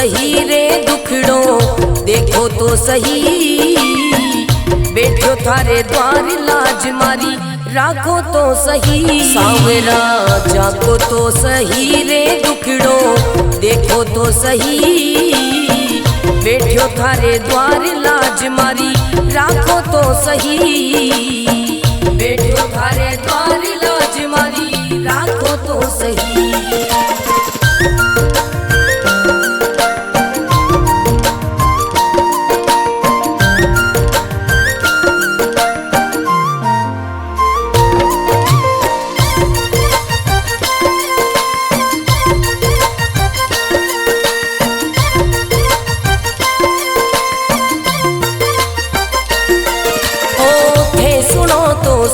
सही रे दुखड़ो देखो तो सही, बैठो थारे द्वार लाज मारी राखो तो सही। सांवरा जाको तो सही रे दुखड़ो देखो तो सही, बैठो थारे द्वार लाज मारी राखो तो सही, बैठो थारे द्वार लाज मारी राखो तो सही।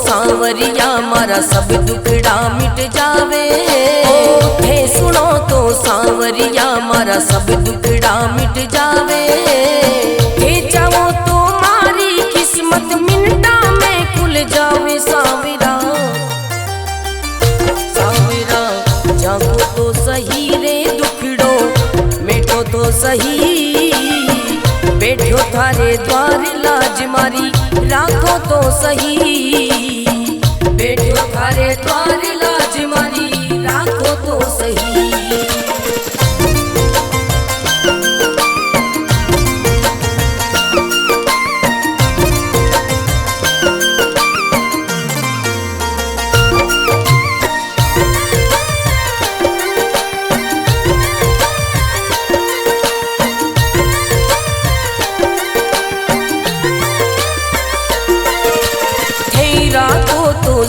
सांवरिया मारा सब दुखड़ा मिट जावे, थे सुनो तो सांवरिया मारा सब दुखड़ा मिट जावे, थे चाहो तो मारी किस्मत मिनटा में खुल जावे। सांवरा सांवरा जागो तो सही रे दुखड़ो मिटो तो सही, बैठो थारे द्वार लाज मारी राखो तो सही, बैठो थारे द्वार लाज मारी राखो तो सही।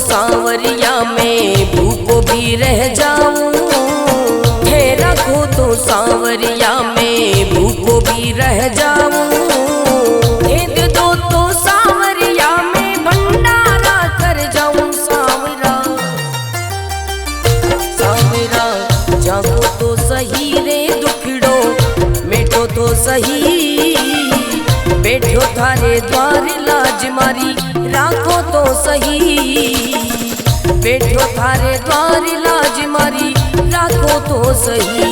सांवरिया में भूखो भी रह जाऊं, थे रखो तो सांवरिया में भूखो भी रह जाऊं, भेद दो तो सांवरिया में भंडारा कर जाऊं। सांवरा सांवरा जागो तो सही रे दुखड़ो मिटो तो सही, बैठो थारे द्वार लाज मारी राखो तो सही, बैठो थारे द्वार लाज मारी राखो तो सही,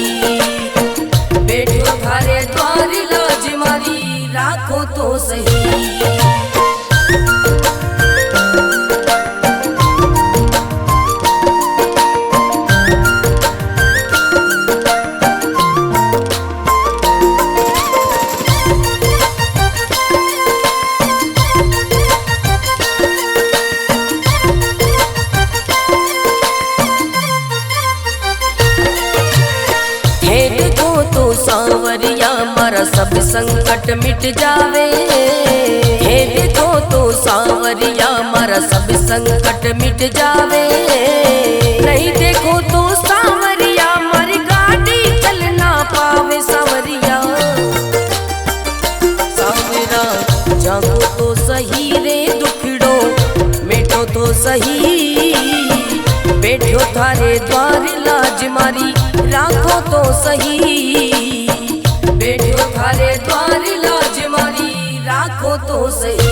बैठो थारे द्वार लाज मारी राखो तो सही। सांवरिया मारा सब संकट मिट जावे, हे देखो तो सांवरिया मारा सब संकट मिट जावे, नहीं देखो तो सांवरिया मारी गाड़ी चल ना पावे। सांवरिया सांवरा जागो तो सही रे दुखड़ो मिटो तो सही, बैठो थारे द्वार लाज मारी राखो तो सही, बैठो थारे द्वार लाज मारी राखो तो सही।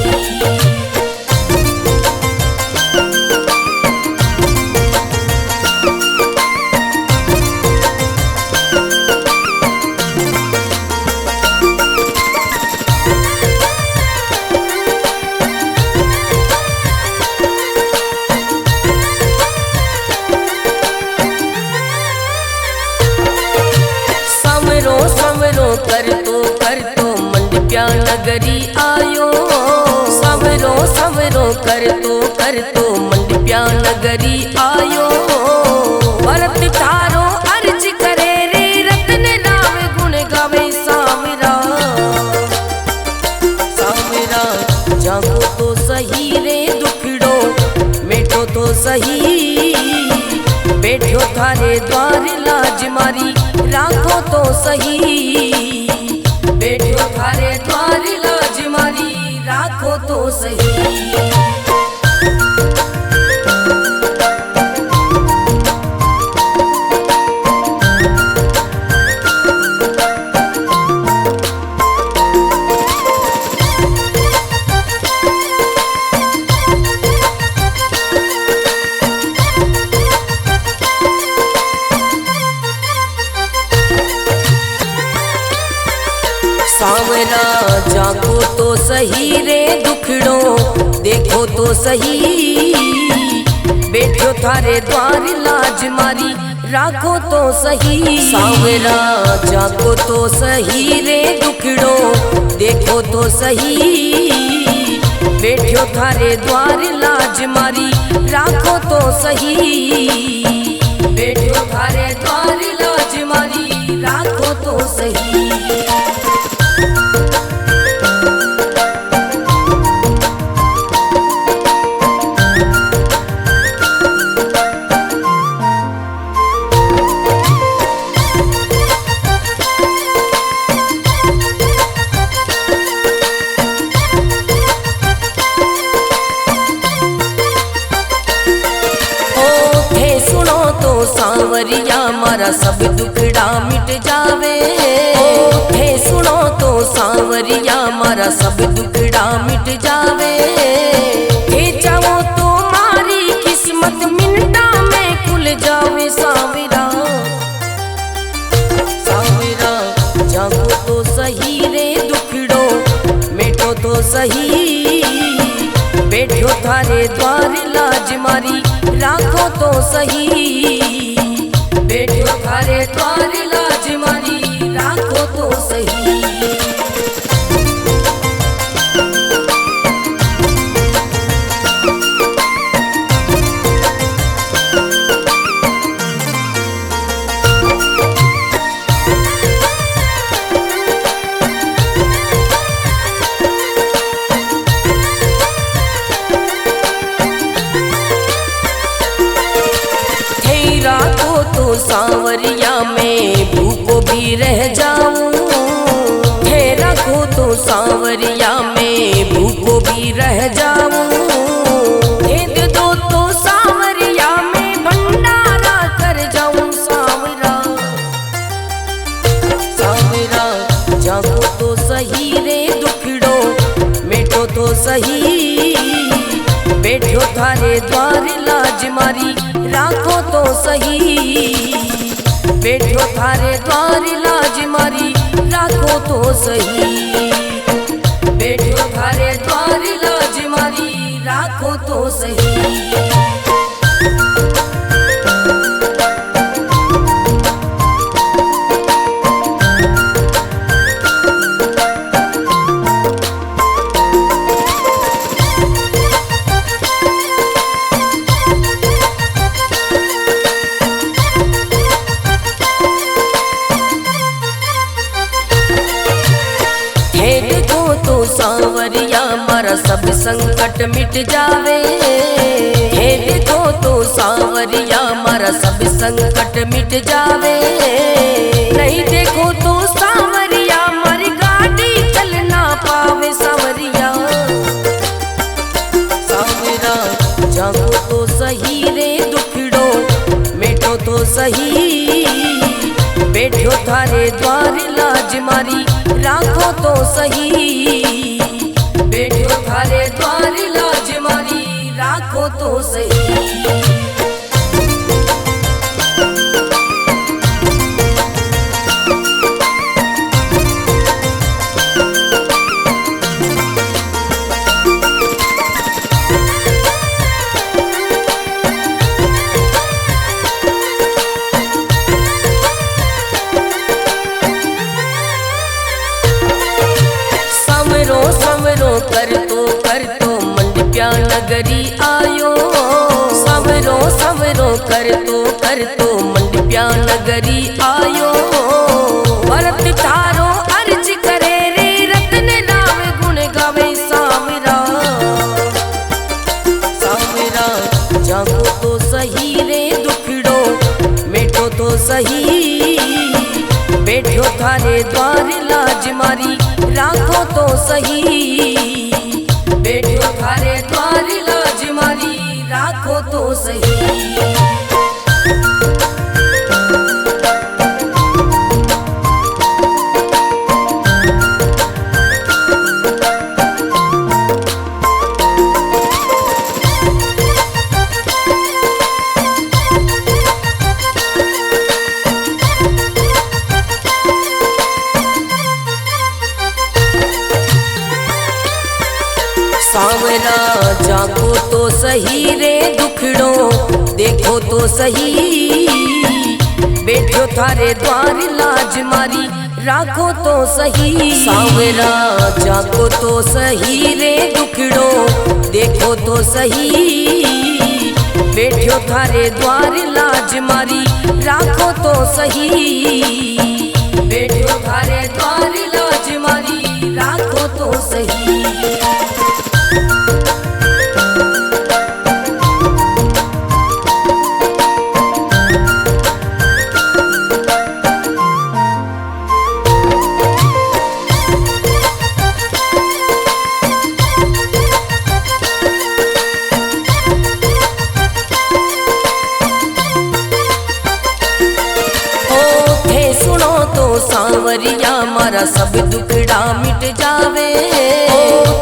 कर तो मंडप्या नगरी आयो, सवरो सवरो कर तो मंडप्या नगरी आयो, भरत थारो अर्ज करे रे रतन राम गुण गावे। सांवरा सांवरा जागो तो सही रे दुखड़ो मिटो तो सही, बैठो थारे द्वार लाज मारी राखो तो सही, बैठो थारे द्वार लाज मारी राखो तो सही। तो सही, बैठो थारे द्वार लाज मारी राखो तो सही। सांवरा जागो तो सही रे दुखड़ो देखो तो सही, बैठो थारे द्वार लाज मारी राखो तो सही, बैठो थारे द्वार लाज मारी राखो तो सही। सांवरिया मारा सब दुखड़ा मिट जावे, हे सुनो तो सांवरिया मारा सब दुखड़ा मिट जावे, हे चाहो तो मारी किस्मत मिनटा में खुल जावे। सांवरा सांवरा जागो तो सही रे दुखड़ो मिटो तो सही, बैठो थारे द्वार लाज मारी राखो तो सही, बैठो थारे द्वार लाज मारी राखो तो सही। सांवरिया में भूखो भी रह जाऊं, हे रखो तो सांवरिया में भूखो भी रह जाऊं, हे दे दो तो सांवरिया में भंडारा कर जाऊं। सांवरा सांवरा जागो तो सही रे दुखड़ो मिटो तो सही, बैठो थारे द्वार लाज मारी राखो तो सही, बैठो थारे द्वार लाज मारी राखो तो सही, बैठो थारे द्वार लाज मारी राखो तो सही। सांवरिया मारा सब संकट मिट जावे, हे देखो तो सांवरिया मारा सब संकट मिट जावे, नहीं देखो तो सांवरिया मारी गाड़ी चल ना पावे। सांवरिया सांवरा जागो तो सही रे दुखड़ो मिटो तो सही, बैठो थारे द्वार लाज मारी राखो तो सही, बैठो थारे द्वार लाज मारी राखो तो सही। कर तो मंडप्या नगरी आयो, सवरो सवरो कर तो मंडप्या नगरी आयो, भरत थारो अर्ज करे रे रतन नाम गुण गावे। सांवरा सांवरा जागो तो सही रे दुखड़ो मिटो तो सही, बैठो थारे द्वार लाज मारी राखो तो सही, बैठो थारे द्वार लाज मारी राखो तो सही। सांवरा जाको तो सही रे दुखड़ो देखो तो सही, बैठो थारे द्वार लाज मारी राखो तो सही। सांवरा जाको तो सही रे दुखड़ो देखो तो सही, बैठो थारे द्वार लाज मारी राखो तो सही, बैठो थारे द्वार लाज मारी राखो तो सही। सांवरिया मारा सब दुखड़ा मिट जावे,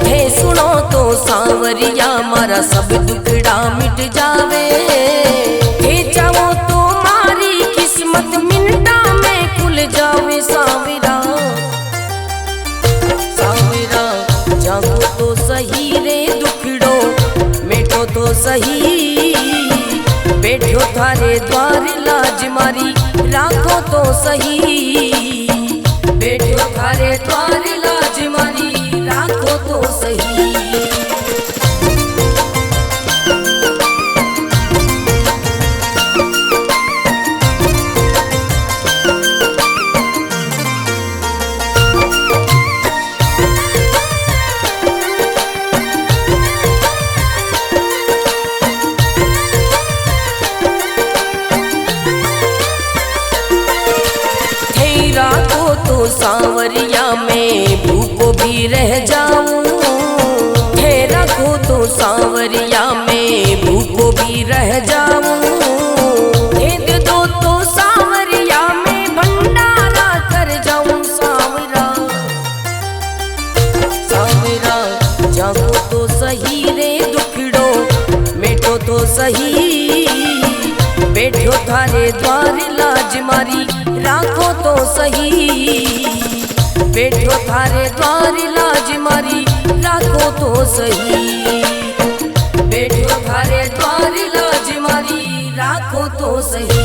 थे सुनो तो सांवरिया मारा सब दुखड़ा मिट जावे, थे चाहो तो मारी किस्मत मिनटा में खुल जावे। सांवरा सांवरा जागो तो सही रे दुखड़ो मेटो तो सही, बैठो थारे द्वार लाज मारी राखो तो सही, बैठो थारे द्वार लाज मारी राखो तो सही। तो सांवरिया में भूखो भी रह जाऊं, थे रखो तो सांवरिया में भूखो भी रह जाऊं, दे दो तो सांवरिया में भंडारा कर जाऊं। सांवरा सांवरा जागो तो सही रे दुखड़ो मेटो तो सही, बैठो थारे द्वार लाज मारी राखो तो सही, बैठो थारे द्वार लाज मारी राखो तो सही, बैठो थारे द्वार लाज मारी राखो तो सही।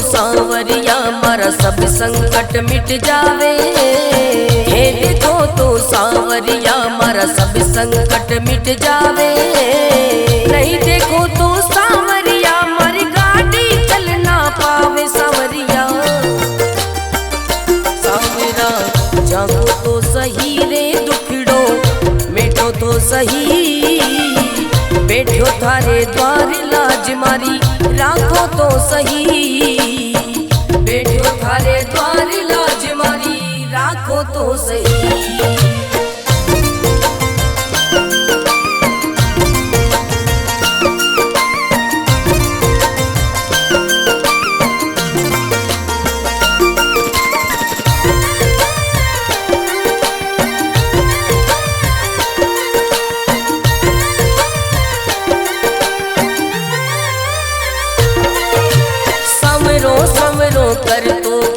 सांवरिया मारा सब संकट मिट जावे, हे देखो तो सांवरिया मारा सब संकट मिट जावे, नहीं देखो तो सांवरिया मारी गाड़ी चल ना पावे। सांवरिया सांवरा जागो तो सही रे दुखड़ो मेटो तो सही, बैठो थारे द्वार लाज मारी राखो तो सही, बैठो थारे द्वार लाज मारी राखो तो सही।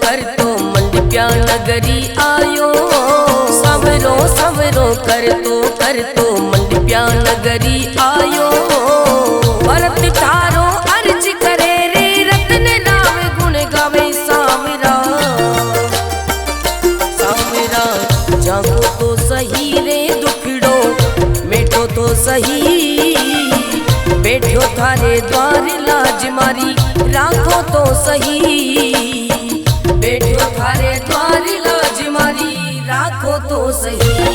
कर तो मंडप्या नगरी आयो, सवरो सवरो कर तो मंडप्या नगरी आयो, भरत थारो अर्ज करे रे रतन राव गुण गावे। सांवरा सांवरा जागो तो सही रे दुखड़ो मेटो तो सही, बैठो थारे द्वार लाज मारी राखो तो सही, बैठो थारे द्वार लाज मारी राखो तो सही।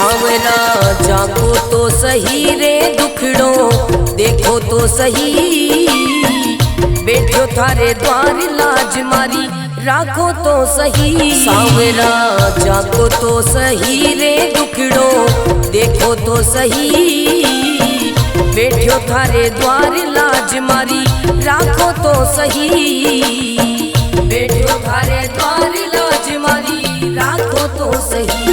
सांवरा जागो तो सही रे दुखड़ो देखो तो सही, बैठो थारे द्वार लाज मारी राखो तो सही। सांवरा जागो तो सही रे दुखड़ो देखो तो सही, बैठो थारे द्वार लाज मारी राखो तो सही, बैठो थारे द्वार लाज मारी राखो तो सही।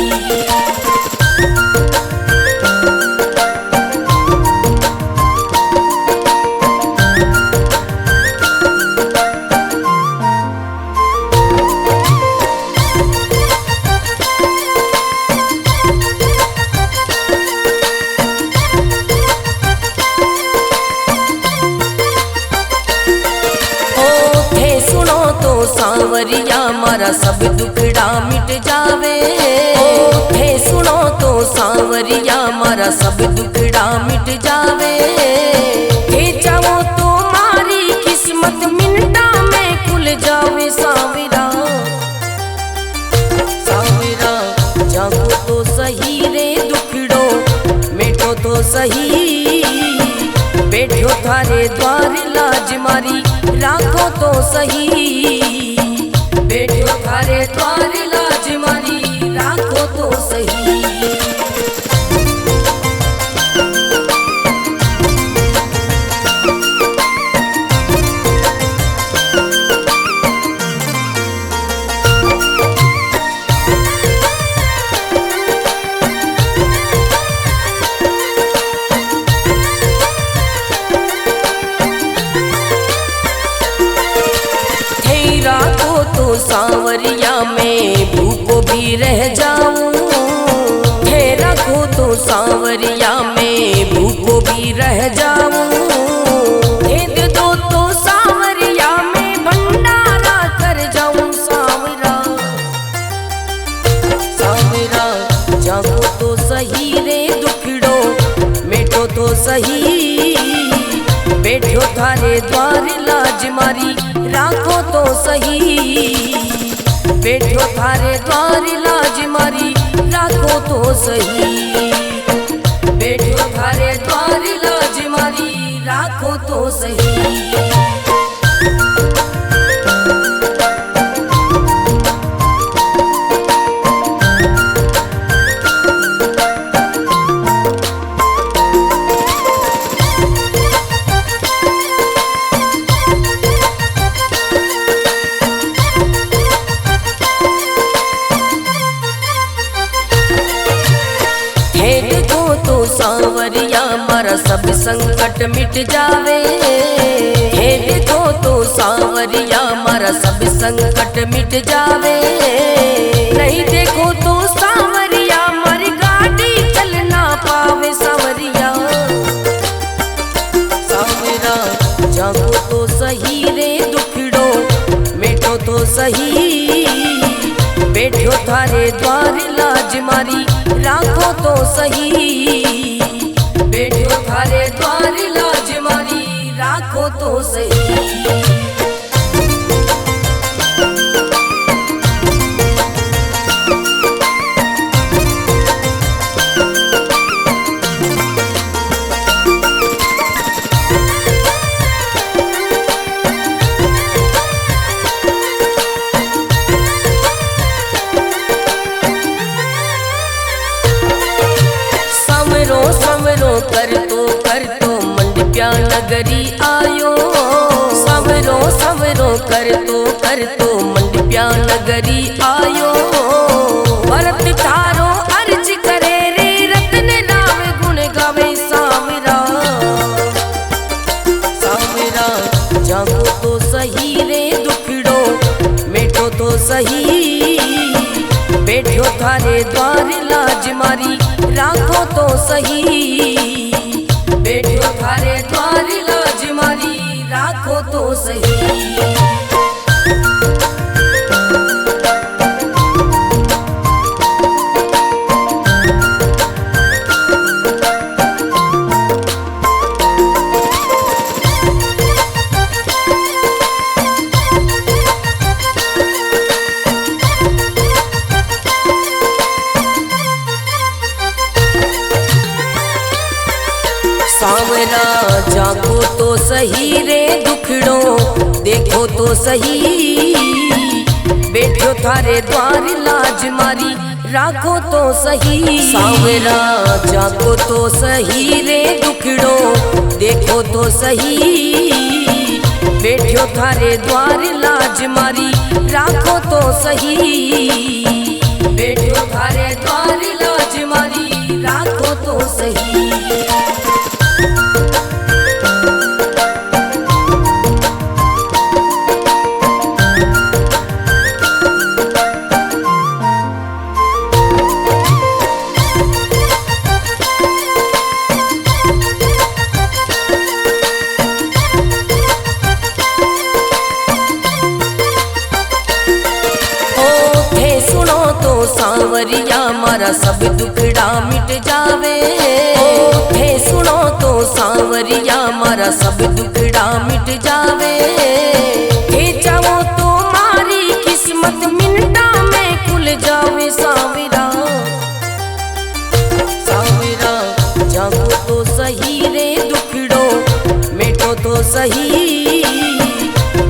सांवरिया मारा सब दुखड़ा मिट जावे, थे सुनो तो सांवरिया मारा सब दुखड़ा मिट जावे, थे चाहो तो मारी किस्मत मिनटा में खुल जावे। सांवरा सांवरा जागो तो सही रे दुखड़ो मिटो तो सही, बैठो थारे द्वार लाज मारी राखो तो सही, बैठो थारे द्वार लाज मारी राखो तो सही। सांवरिया में भूखो भी रह जाऊं, थे रखो तो सांवरिया में भूखो भी रह जाऊं, दे दो तो सांवरिया में भंडारा कर जाऊं। सांवरा सांवरा जागो तो सही रे दुखड़ो मिटो तो सही, बैठो थारे द्वार लाज मारी राखो तो सही, बैठो थारे द्वार लाज मारी राखो तो सही, बैठो थारे द्वार लाज मारी राखो तो सही। सांवरिया मारा सब संकट मिट जावे, हे देखो तो सांवरिया मारा सब संकट मिट जावे, नहीं देखो तो सांवरिया मारी गाड़ी चल ना पावे। सांवरिया सांवरा जागो तो सही रे दुखड़ो मिटो तो सही, बैठो थारे द्वार लाज मारी राखो तो सही, बैठो थारे द्वार लाज मारी राखो तो सही। कर तो मंडप्या नगरी आयो, सवरो सवरो कर तो मंडप्या नगरी आयो, भरत थारो अर्ज करे रे रतन राम गुण गावे। सांवरा सांवरा जागो तो सही रे दुखड़ो मिटो तो सही, बैठो थारे द्वार लाज मारी राखो तो सही, बैठो थारे द्वार लाज मारी राखो तो सही। सही रे दुखड़ो देखो तो सही, बैठो थारे द्वार लाज मारी राखो तो सही। सांवरा जागो तो सही रे दुखड़ो देखो तो सही, बैठो थारे द्वार लाज मारी राखो तो सही, बैठो थारे द्वार लाज मारी राखो तो सही। सांवरिया मारा सब दुखड़ा मिट जावे, थे सुनो तो सांवरिया मारा सब दुखड़ा मिट जावे, थे चाहो तो मारी किस्मत मिनटा में खुल जावे। सांवरा सांवरा जागो तो सही रे दुखड़ो मिटो तो सही,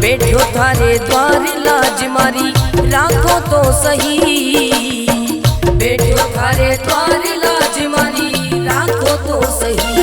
बैठो थारे द्वार लाज मारी राखो तो सही, बैठो थारे द्वार लाज मारी राखो तो सही।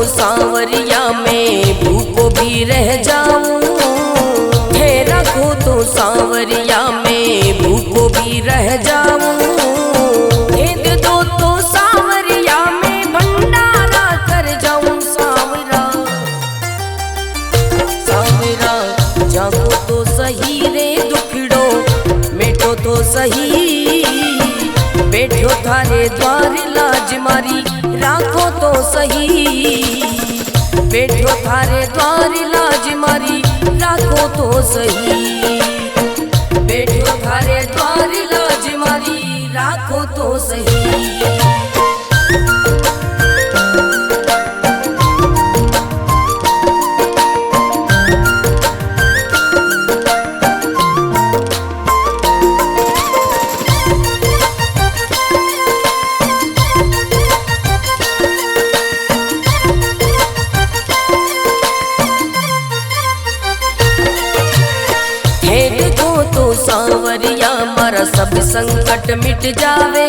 सांवरिया में भूखो भी रह जाऊं, थे रखो तो सांवरिया में भूखो भी रह जाऊं, भेद दो तो सांवरिया में भंडारा कर जाऊं। सांवरा सांवरा जागो तो सही रे दुखड़ो मिटो तो सही, बैठो थारे द्वार लाज मारी राखो तो सही, बैठो थारे द्वार लाज मारी राखो तो सही, बैठो थारे द्वार लाज मारी राखो तो सही। सांवरिया मारा सब संकट मिट जावे,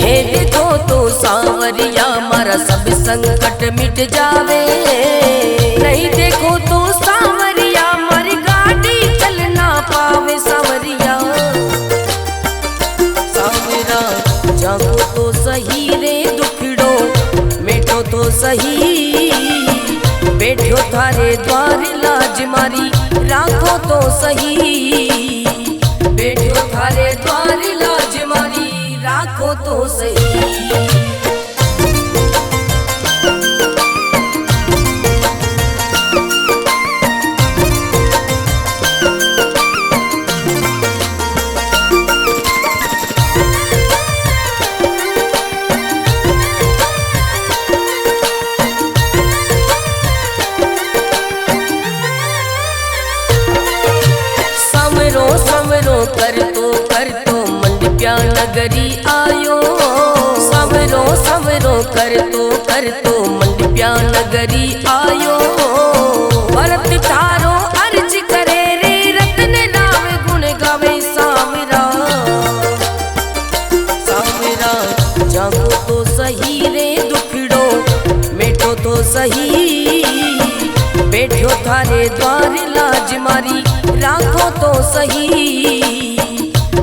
हे देखो तो सांवरिया मारा सब संकट मिट जावे, नहीं देखो तो सांवरिया मारी गाड़ी चल ना पावे। सांवरिया सांवरा जागो तो सही रे दुखड़ो मिटो तो सही, बैठो थारे द्वार लाज मारी राखो तो सही, बैठो थारे द्वार लाज मारी राखो तो सही। कर तो मंडप्या नगरी आयो, सवरो सवरो कर तो मंडप्या नगरी आयो, भरत थारो अर्ज करे रे रतन राम गुण गावे। सांवरा सांवरा जागो तो सही रे दुखड़ो मिटो तो सही, बैठो थारे द्वार लाज मारी राखो तो सही,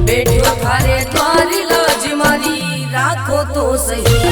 बैठो थारे द्वार लाज मारी राखो तो सही।